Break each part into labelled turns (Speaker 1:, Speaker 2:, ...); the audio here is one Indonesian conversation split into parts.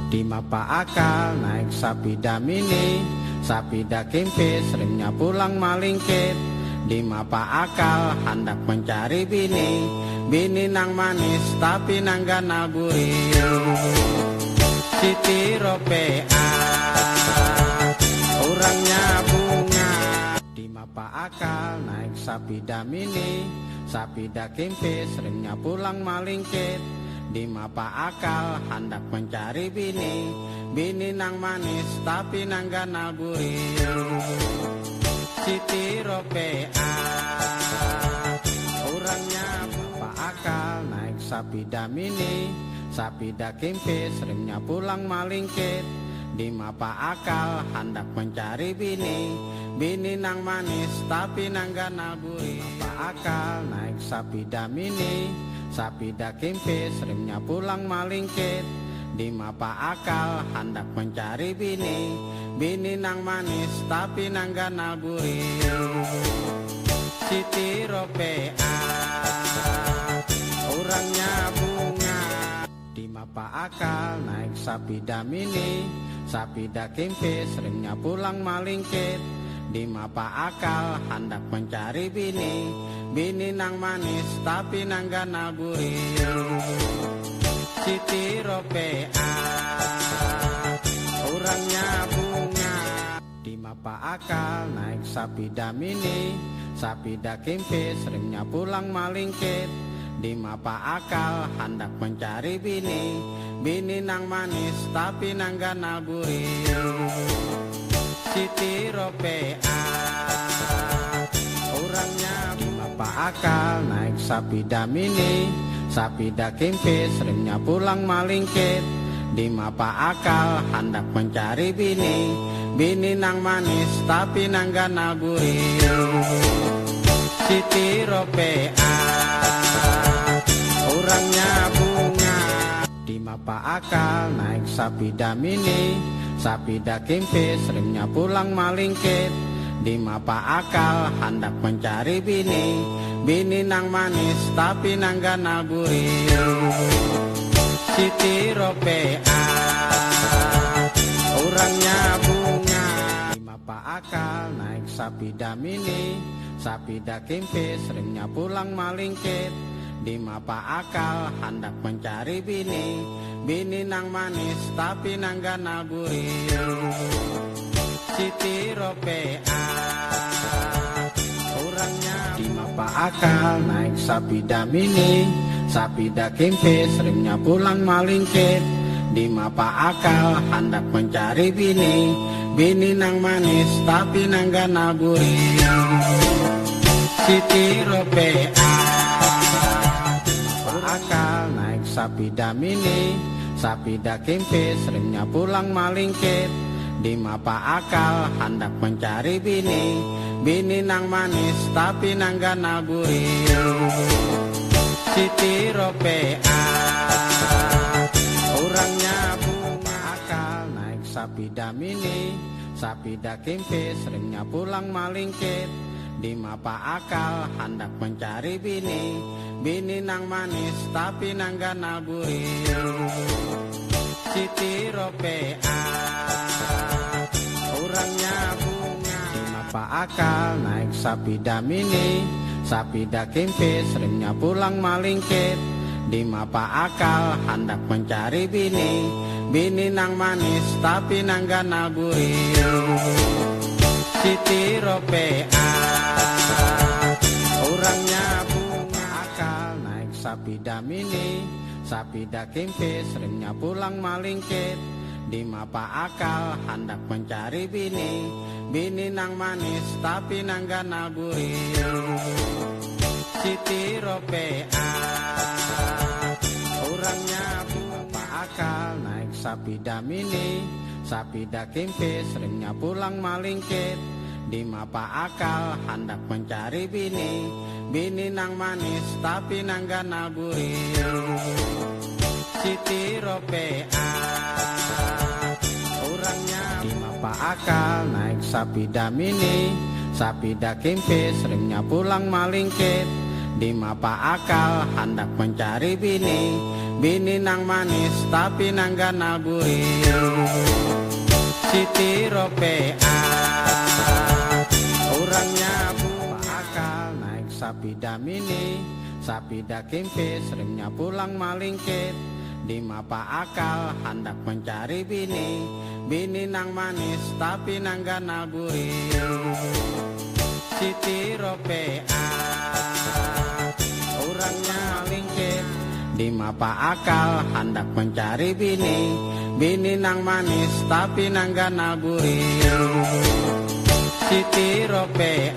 Speaker 1: di mapa akal naik sapida mini, sapida kempis remnya pulang malingkit. Di mapa akal hendak mencari bini, bini nang manis tapi nang ganal gurih. Siti Ropea orangnya bunga, di mapa akal naik sapida mini, sapida kempis remnya pulang malingkit. Di mapa akal hendak mencari bini, bini nang manis tapi nang ganal gurih. Siti Ropea orangnya mapa akal naik sapida mini, sapida kempis remnya pulang malingkit. Di mapa akal hendak mencari bini, bini nang manis tapi nang ganal gurih. Mapa akal naik sapida mini, sapida kempis remnya pulang malingkit. Di mapa akal hendak mencari bini, bini nang manis tapi nang ganal gurih. Siti Ropea orangnya bunga, di mapa akal naik sapida mini, sapida kempis remnya pulang malingkit. Di mapa akal hendak mencari bini, bini nang manis tapi nang ganal gurih. Siti Ropea orangnya bunga, di mapa akal naik sapida mini, sapida kempis remnya pulang malingkit. Di mapa akal hendak mencari bini, bini nang manis tapi nang ganal gurih. Siti Ropea orangnya di mapa akal naik sapida mini, sapida kempis remnya pulang malingkit. Di mapa akal hendak mencari bini, bini nang manis tapi nang ganal gurih. Siti Ropea orangnya bunga, di mapa akal naik sapida mini, sapida kempis remnya pulang malingkit. Di mapa akal hendak mencari bini, bini nang manis tapi nang ganal gurih. Siti Ropea orangnya bunga, di mapa akal naik sapida mini, sapida kempis remnya pulang malingkit. Di mapa akal hendak mencari bini, bini nang manis tapi nang ganal gurih. Siti Ropea orangnya di mapa akal naik sapida mini, sapida kempis remnya pulang malingkit. Di mapa akal hendak mencari bini, bini nang manis tapi nang ganal gurih. Siti Ropea akal naik sapida mini, sapida kempis remnya pulang malingkit. Di mapa akal hendak mencari bini, bini nang manis tapi nang ganal gurih. Siti Ropea orangnya bunga, akal naik sapida mini, sapida kempis remnya pulang malingkit. Di mapa akal hendak mencari bini, bini nang manis tapi nang ganal gurih. Siti Ropea orangnya bunga, di mapa akal naik sapida mini, sapida kempis remnya pulang malingkit. Di mapa akal hendak mencari bini, bini nang manis tapi nang ganal gurih. Siti Ropea orangnya bunga, akal naik sapida mini, sapida kempis remnya pulang malingkit. Di mapa akal hendak mencari bini, bini nang manis tapi nang ganal gurih. Siti Ropea orangnya bunga, akal naik sapida mini, sapida kempis remnya pulang malingkit. Di mapa akal hendak mencari bini, bini nang manis tapi nang ganal gurih. Siti Ropea orangnya di mapa akal naik sapida mini, sapida kempis remnya pulang malingkit. Di mapa akal hendak mencari bini, bini nang manis tapi nang ganal gurih. Siti Ropea orangnya akal naik Sapida Mini, Sapida Kempis, remnya pulang malingkit. Di mapa akal hendak mencari bini, bini nang manis tapi nang ganal gurih. Siti Ropea orangnya lingkit. Di mapa akal hendak mencari bini, bini nang manis tapi nang ganal gurih. Siti Ropea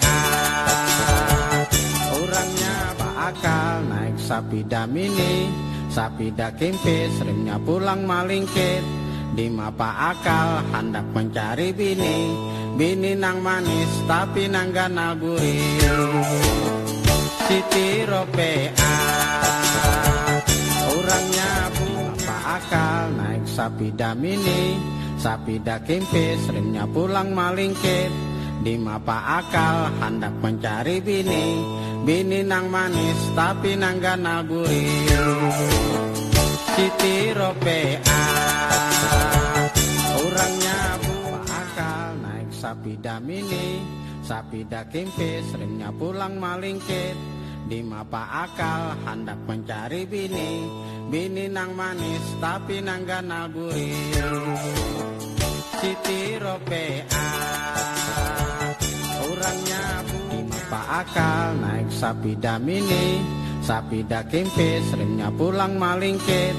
Speaker 1: orangnya akal naik Sapida Mini, Sapida Kempis, remnya pulang malingkit. Di mapa akal hendak mencari bini, bini nang manis tapi nang ganal gurih. Siti Ropea orangnya di mapa akal naik Sapida Mini, Sapida Kempis, remnya pulang malingkit. Di mapa akal hendak mencari bini, bini nang manis tapi nang ganal gurih. Siti Ropea orangnya akal naik Sapida Mini, Sapida Kempis, remnya pulang malingkit. Di mapa akal hendak mencari bini, bini nang manis tapi nang ganal gurih. Siti Ropea orangnya di mapa akal naik Sapida Mini, Sapida Kempis, remnya pulang malingkit.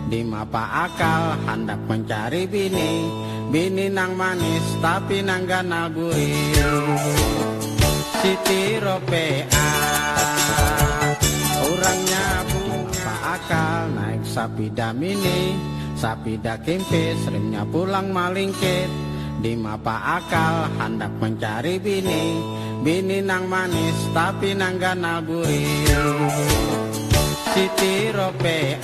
Speaker 1: Di mapa akal hendak mencari bini, bini nang manis tapi nang ganal gurih. Siti Ropea orangnya di mapa akal naik Sapida Mini, Sapida Kempis, remnya pulang malingkit. Di mapa akal hendak mencari bini, bini nang manis tapi nang ganal gurih. Siti Ropea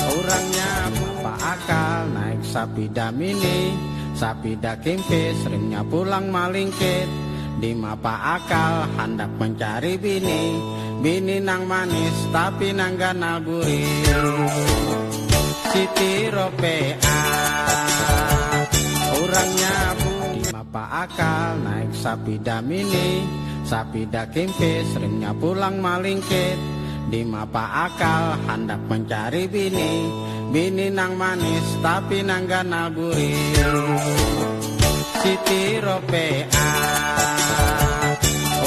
Speaker 1: orangnya mapa akal naik Sapida Mini, Sapida Kempis, remnya pulang malingkit. Di mapa akal hendak mencari bini, bini nang manis tapi nang ganal gurih. Siti Ropea orangnya di mapa akal naik Sapida Mini, Sapida Kempis, remnya pulang malingkit. Di mapa akal hendak mencari bini, bini nang manis tapi nang ganal gurih. Siti Ropea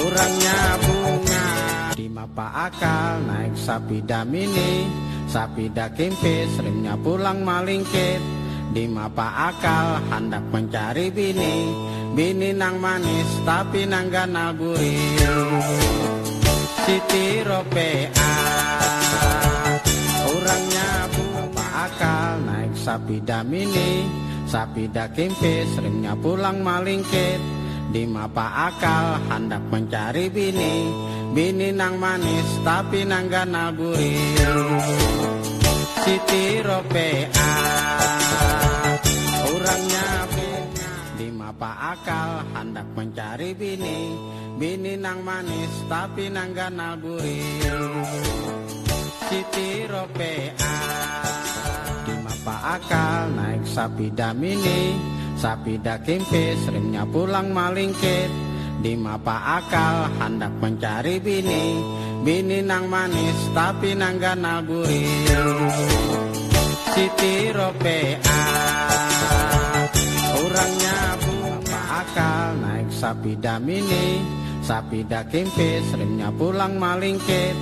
Speaker 1: orangnya bunga. Di mapa akal naik Sapida Mini, Sapida Kempis, remnya pulang malingkit. Di mapa akal hendak mencari bini, bini nang manis tapi nang ganal gurih. Siti Ropea orangnya mapa akal naik Sapida Mini, Sapida Kempis, remnya pulang malingkit. Di mapa akal hendak mencari bini, bini nang manis tapi nang ganal gurih. Siti Ropea orangnya di mapa akal hendak mencari bini, bini nang manis tapi nang ganal gurih. Siti Ropea di mapa akal naik Sapida Mini, Sapida Kempis, remnya pulang malingkit. Di mapa akal hendak mencari bini, bini nang manis tapi nang ganal gurih. Siti Ropea orangnya di mapa akal naik Sapida Mini, Sapida Kempis, remnya pulang malingkit.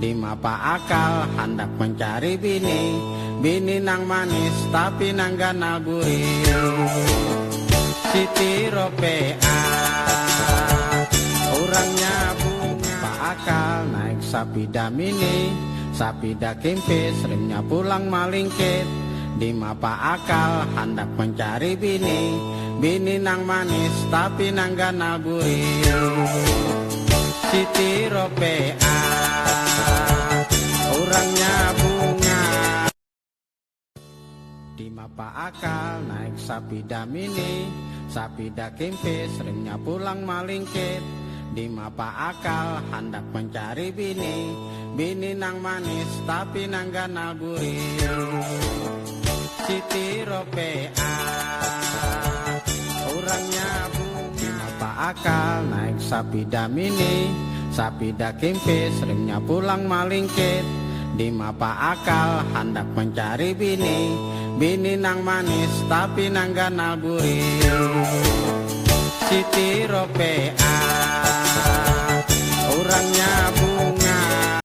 Speaker 1: Di mapa akal hendak mencari bini, bini nang manis tapi nang ganal gurih. Siti Ropea orangnya di mapa akal naik Sapida Mini, Sapida Kempis, remnya pulang malingkit. Di mapa akal hendak mencari bini, bini nang manis tapi nang ganal gurih. Siti Ropea orangnya bunga. Di mapa akal naik Sapida Mini, Sapida Kempis, remnya pulang malingkit. Di mapa akal hendak mencari bini, bini nang manis tapi nang ganal buri. Siti Ropea orangnya bunga Pak Akal naik sapida mini, sapida kempis remnya pulang malingkit. Di Mapa Akal hendak mencari bini, bini nang manis tapi nang ganal buri.